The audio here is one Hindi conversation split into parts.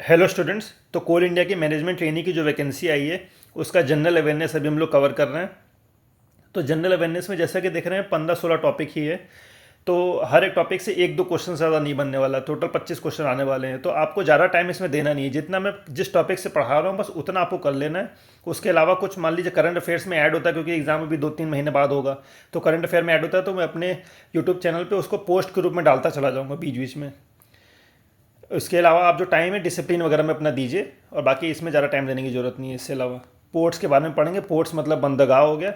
Hello students. तो कोल इंडिया की मैनेजमेंट ट्रेनी की जो वैकेंसी आई है उसका जनरल अवेयरनेस अभी हम लोग कवर कर रहे हैं। तो जनरल अवेयरनेस में जैसा कि देख रहे हैं 15-16 टॉपिक ही है। तो हर एक टॉपिक से एक दो क्वेश्चन ज़्यादा नहीं बनने वाला, टोटल 25 क्वेश्चन आने वाले हैं। तो आपको ज़्यादा टाइम इसमें देना नहीं है, जितना मैं जिस टॉपिक से पढ़ा रहा हूँ बस उतना आपको कर लेना है। उसके अलावा कुछ मान लीजिए करंट अफेयर्स में ऐड होता है, क्योंकि एग्जाम अभी 2-3 महीने बाद होगा। तो करंट अफेयर में ऐड होता है तो मैं अपने यूट्यूब चैनल पर उसको पोस्ट के रूप में डालता चला जाऊँगा बीच बीच में। इसके अलावा आप जो टाइम है डिसिप्लिन वगैरह में अपना दीजिए, और बाकी इसमें ज़्यादा टाइम देने की ज़रूरत नहीं है। इसके अलावा पोर्ट्स के बारे में पढ़ेंगे। पोर्ट्स मतलब बंदरगाह हो गया।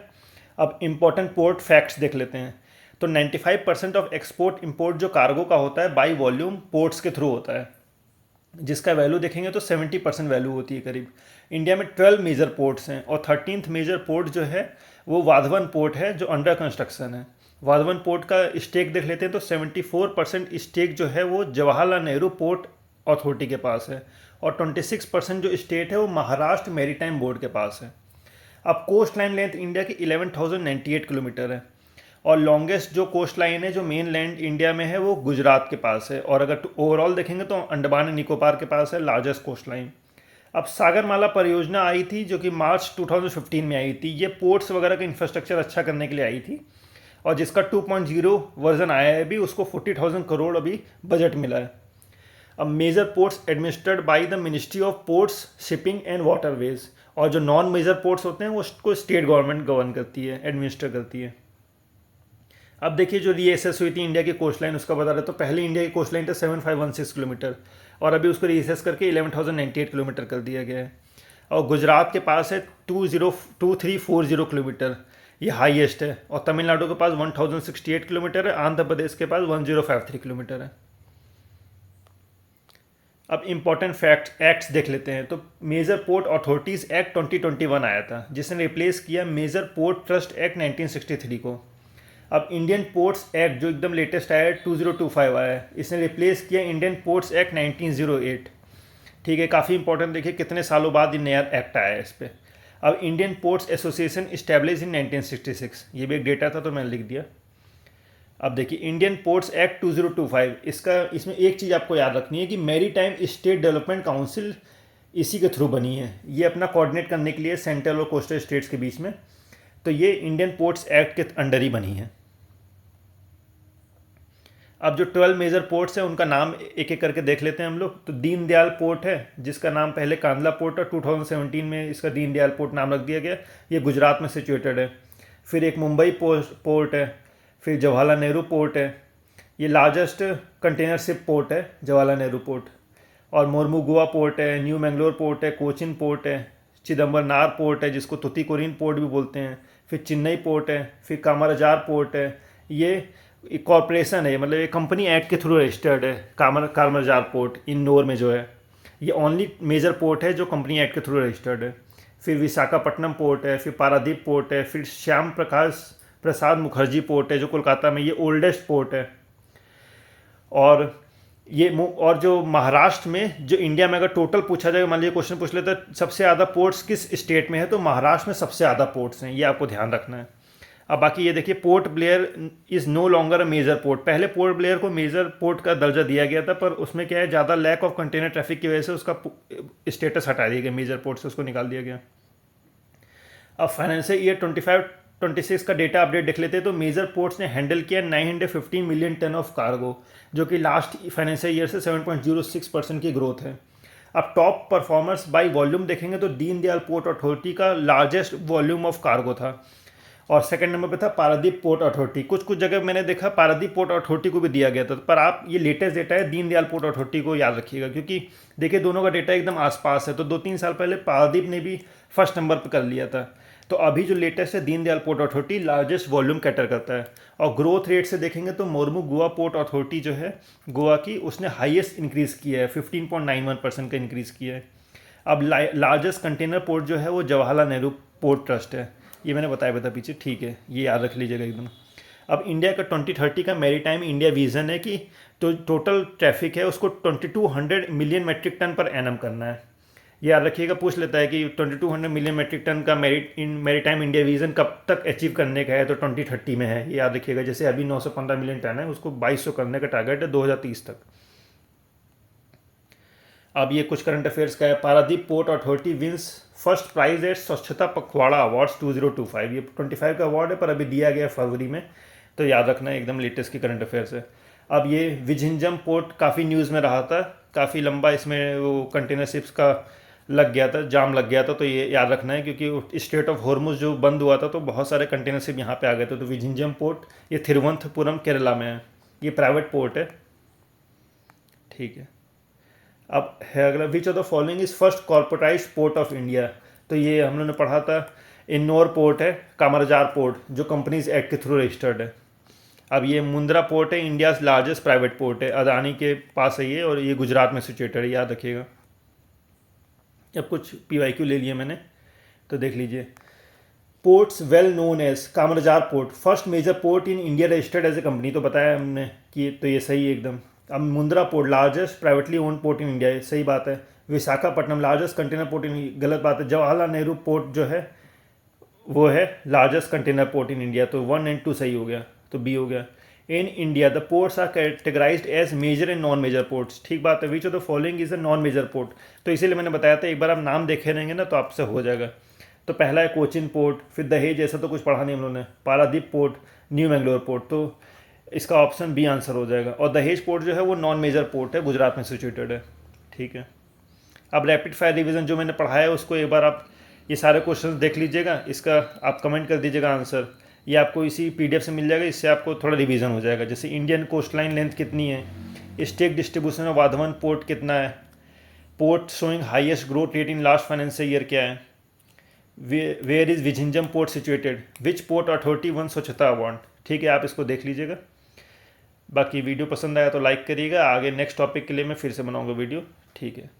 अब इंपॉर्टेंट पोर्ट फैक्ट्स देख लेते हैं। तो 95% ऑफ एक्सपोर्ट इंपोर्ट जो कार्गो का होता है बाई वॉल्यूम पोर्ट्स के थ्रू होता है, जिसका वैल्यू देखेंगे तो 70% वैल्यू होती है करीब। इंडिया में 12 मेजर पोर्ट्स हैं, और 13th मेजर पोर्ट जो है वो वाधवन पोर्ट है जो अंडर कंस्ट्रक्शन है। वाधवन पोर्ट का स्टेक देख लेते हैं तो 74% स्टेक जो है वो जवाहरलाल नेहरू पोर्ट अथॉरिटी के पास है, और 26% जो स्टेट है वो महाराष्ट्र मैरीटाइम बोर्ड के पास है। अब कोस्ट लाइन लेंथ इंडिया की 11,098 किलोमीटर है, और लॉन्गेस्ट जो कोस्ट लाइन है जो मेन लैंड इंडिया में है वो गुजरात के पास है, और अगर ओवरऑल देखेंगे तो अंडमान एंड निकोबार के पास है लार्जेस्ट कोस्ट लाइन। अब सागरमाला परियोजना आई थी जो कि मार्च 2015 में आई थी। ये पोर्ट्स वगैरह का इंफ्रास्ट्रक्चर अच्छा करने के लिए आई थी, और जिसका 2.0 वर्जन आया है अभी, उसको 40,000 करोड़ अभी बजट मिला है। अब major ports administered by the ministry of ports, shipping and waterways, और जो नॉन मेजर पोर्ट्स होते हैं वो उसको स्टेट गवर्नमेंट गवर्न करती है, एडमिनिस्टर करती है। अब देखिए जो रीएसेस हुई थी इंडिया की कोस्ट लाइन उसका बता रहे, तो पहले इंडिया की कोस्ट लाइन था 7516 किलोमीटर, और अभी उसको रीएसेस करके 11,098 किलोमीटर कर दिया गया है। और गुजरात के पास है 2340 किलोमीटर, ये हाईएस्ट है। और तमिलनाडु के पास 1068 किलोमीटर है। आंध्र प्रदेश के पास 1053 किलोमीटर है। अब इंपॉर्टेंट फैक्ट एक्ट्स देख लेते हैं। तो मेजर पोर्ट अथॉरिटीज़ एक्ट 2021 आया था, जिसने रिप्लेस किया मेजर पोर्ट ट्रस्ट एक्ट 1963 को। अब इंडियन पोर्ट्स एक्ट जो एकदम लेटेस्ट आया है 2025 आया है, इसने रिप्लेस किया इंडियन पोर्ट्स एक्ट 1908। ठीक है, काफ़ी इंपॉर्टेंट। देखिए कितने सालों बाद ये नया एक्ट आया है इस पर। अब Indian ports association establish in 1966, ये भी एक डेटा था तो मैंने लिख दिया। अब देखिए इंडियन पोर्ट्स एक्ट 2025, इसमें एक चीज़ आपको याद रखनी है कि maritime state development council इसी के थ्रू बनी है। ये अपना कोऑर्डिनेट करने के लिए सेंट्रल और कोस्टल स्टेट्स के बीच में, तो ये इंडियन पोर्ट्स एक्ट के अंडर ही बनी है। अब जो 12 मेजर पोर्ट्स हैं उनका नाम एक एक करके देख लेते हैं हम लोग। तो दीनदयाल पोर्ट है, जिसका नाम पहले कांदला पोर्ट था, 2017 में इसका दीनदयाल पोर्ट नाम रख दिया गया। ये गुजरात में सिचुएटेड है। फिर एक मुंबई पोर्ट है। फिर जवाहरलाल नेहरू पोर्ट है, ये लार्जेस्ट कंटेनर शिप पोर्ट है जवाहरलाल नेहरू पोर्ट। और मोरमुगुआ पोर्ट है, न्यू मैंगलोर पोर्ट है, कोचिन पोर्ट है, चिदम्बरनार पोर्ट है जिसको तुतीकोरिन पोर्ट भी बोलते हैं, फिर चेन्नई पोर्ट है, फिर कामराजार पोर्ट है। ये कॉरपोरेशन है, मतलब ये कंपनी एक्ट के थ्रू रजिस्टर्ड है। कामराजार पोर्ट इंदौर में जो है, ये ओनली मेजर पोर्ट है जो कंपनी एक्ट के थ्रू रजिस्टर्ड है। फिर विशाखापट्टनम पोर्ट है, फिर पारादीप पोर्ट है, फिर श्याम प्रसाद मुखर्जी पोर्ट है जो कोलकाता में, ये ओल्डेस्ट पोर्ट है। और जो महाराष्ट्र में, जो इंडिया में अगर टोटल पूछा जाए, मान लीजिए क्वेश्चन पूछ लेते हैं सबसे ज़्यादा पोर्ट्स किस स्टेट में है, तो महाराष्ट्र में सबसे ज़्यादा पोर्ट्स हैं, ये आपको ध्यान रखना है। अब बाकी ये देखिए, Port Blair is no longer a major port. पहले पोर्ट ब्लेयर को मेजर पोर्ट का दर्जा दिया गया था, पर उसमें क्या है, ज़्यादा लैक ऑफ कंटेनर ट्रैफिक की वजह से उसका स्टेटस हटा दिया गया, मेजर पोर्ट से उसको निकाल दिया गया। अब फाइनेंशियल ईयर 25-26 का डेटा अपडेट देख लेते हैं। तो मेजर पोर्ट्स ने हैंडल किया 915 मिलियन टन ऑफ कार्गो, जो कि लास्ट फाइनेंशियल ईयर से 7.06% की ग्रोथ है। अब टॉप परफॉर्मर्स बाय वॉल्यूम देखेंगे तो दीनदयाल पोर्ट अथॉरिटी का लार्जेस्ट वॉल्यूम ऑफ कार्गो था, और सेकंड नंबर पे था पारादीप पोर्ट अथॉरिटी। कुछ कुछ जगह मैंने देखा पारादीप पोर्ट अथॉरिटी को भी दिया गया था, पर आप ये लेटेस्ट डेटा है, दीनदयाल पोर्ट अथॉरिटी को याद रखिएगा, क्योंकि देखिए दोनों का डेटा एकदम आसपास है। तो 2-3 साल पहले पारादीप ने भी फर्स्ट नंबर पर कर लिया था। तो अभी जो लेटेस्ट है Deendayal port authority largest volume cater करता है। और ग्रोथ रेट से देखेंगे तो मोरमुगुआ पोर्ट अथॉरिटी जो है गोवा की, उसने हाईएस्ट इंक्रीज़ किया है, 15.91% का इंक्रीज़ किया है। अब लार्जेस्ट कंटेनर पोर्ट जो है वो जवाहरलाल नेहरू पोर्ट ट्रस्ट है, ये मैंने बताया पीछे, ठीक है, ये याद रख लीजिएगा एकदम। अब इंडिया का 2030 का मैरीटाइम इंडिया विजन है कि तो टोटल ट्रैफिक है उसको 2200 मिलियन मेट्रिक टन पर एनम करना है। ये याद रखिएगा, पूछ लेता है कि 2200 मिलियन मेट्रिक टन का मैरीटाइम इंडिया विजन कब तक अचीव करने का है, तो 2030 में है। ये याद रखिएगा, जैसे अभी 915 मिलियन टन है, उसको 2200 करने का टारगेट है 2030 तक। अब ये कुछ करंट अफेयर्स का है। Paradip port authority wins first prize at Swachhta Pakhwada awards 2025। ये 25 का अवार्ड है पर अभी दिया गया फरवरी में, तो याद रखना, एकदम लेटेस्ट की करंट अफेयर्स है। अब ये विझिंजम पोर्ट काफ़ी न्यूज़ में रहा था, काफ़ी लंबा इसमें वो कंटेनर शिप्स का लग गया था, जाम लग गया था, तो ये याद रखना है क्योंकि स्ट्रेट ऑफ हॉर्मुज जो बंद हुआ था तो बहुत सारे कंटेनर शिप यहाँ पे आ गए थे। तो विझिंजम पोर्ट ये थिरुवनंतपुरम केरला में है, ये प्राइवेट पोर्ट है, ठीक है। अब है अगला, विच of the following is first corporatise port of India. तो ये हम लोगों ने पढ़ा था, इन्नौर पोर्ट है, कामरजार पोर्ट जो कंपनीज एक्ट के थ्रू रजिस्टर्ड है। अब ये मुंद्रा पोर्ट है, इंडिया लार्जेस्ट प्राइवेट पोर्ट है, अदानी के पास है ये, और ये गुजरात में सिचुएटेड है, याद रखिएगा। अब कुछ PYQ ले लिए मैंने, तो देख लीजिए। Ports well known as, Kamarajar port first major port in India registered as a company, तो बताया हमने कि तो ये सही है एकदम। अब Mundra port largest privately own port in India, सही बात है। Visakhapatnam largest container port in, गलत बात है। जवाहरलाल नेहरू पोर्ट जो है वो है largest container port in India, तो 1 और 2 सही हो गया, तो बी हो गया। In India the ports are categorized as major and non major ports, ठीक बात है। Which of the following is a non major port, तो इसीलिए मैंने बताया था, एक बार आप नाम देखे रहेंगे ना तो आपसे हो जाएगा। तो पहला है कोचिन पोर्ट, फिर दहेज, ऐसा तो कुछ पढ़ा नहीं हम लोगों ने, Paradip port, new Mangalore port, तो इसका ऑप्शन बी आंसर हो जाएगा। और दहेज पोर्ट जो है वो नॉन मेजर पोर्ट है, गुजरात में सिचुएटेड है, ठीक है। अब रैपिड फायर रिवीजन जो मैंने पढ़ाया है उसको एक बार आप ये सारे क्वेश्चंस देख लीजिएगा, इसका आप कमेंट कर दीजिएगा आंसर, ये आपको इसी PDF से मिल जाएगा, इससे आपको थोड़ा रिवीजन हो जाएगा। जैसे इंडियन कोस्ट लाइन लेंथ कितनी है, stake distribution of Vadhavan port कितना है, port showing highest growth rate in last financial year क्या है, where is Vizhinjam port situated, which port authority won Swachhta award, ठीक है, आप इसको देख लीजिएगा। बाकी वीडियो पसंद आया तो लाइक करिएगा, आगे नेक्स्ट टॉपिक के लिए मैं फिर से बनाऊंगा वीडियो, ठीक है।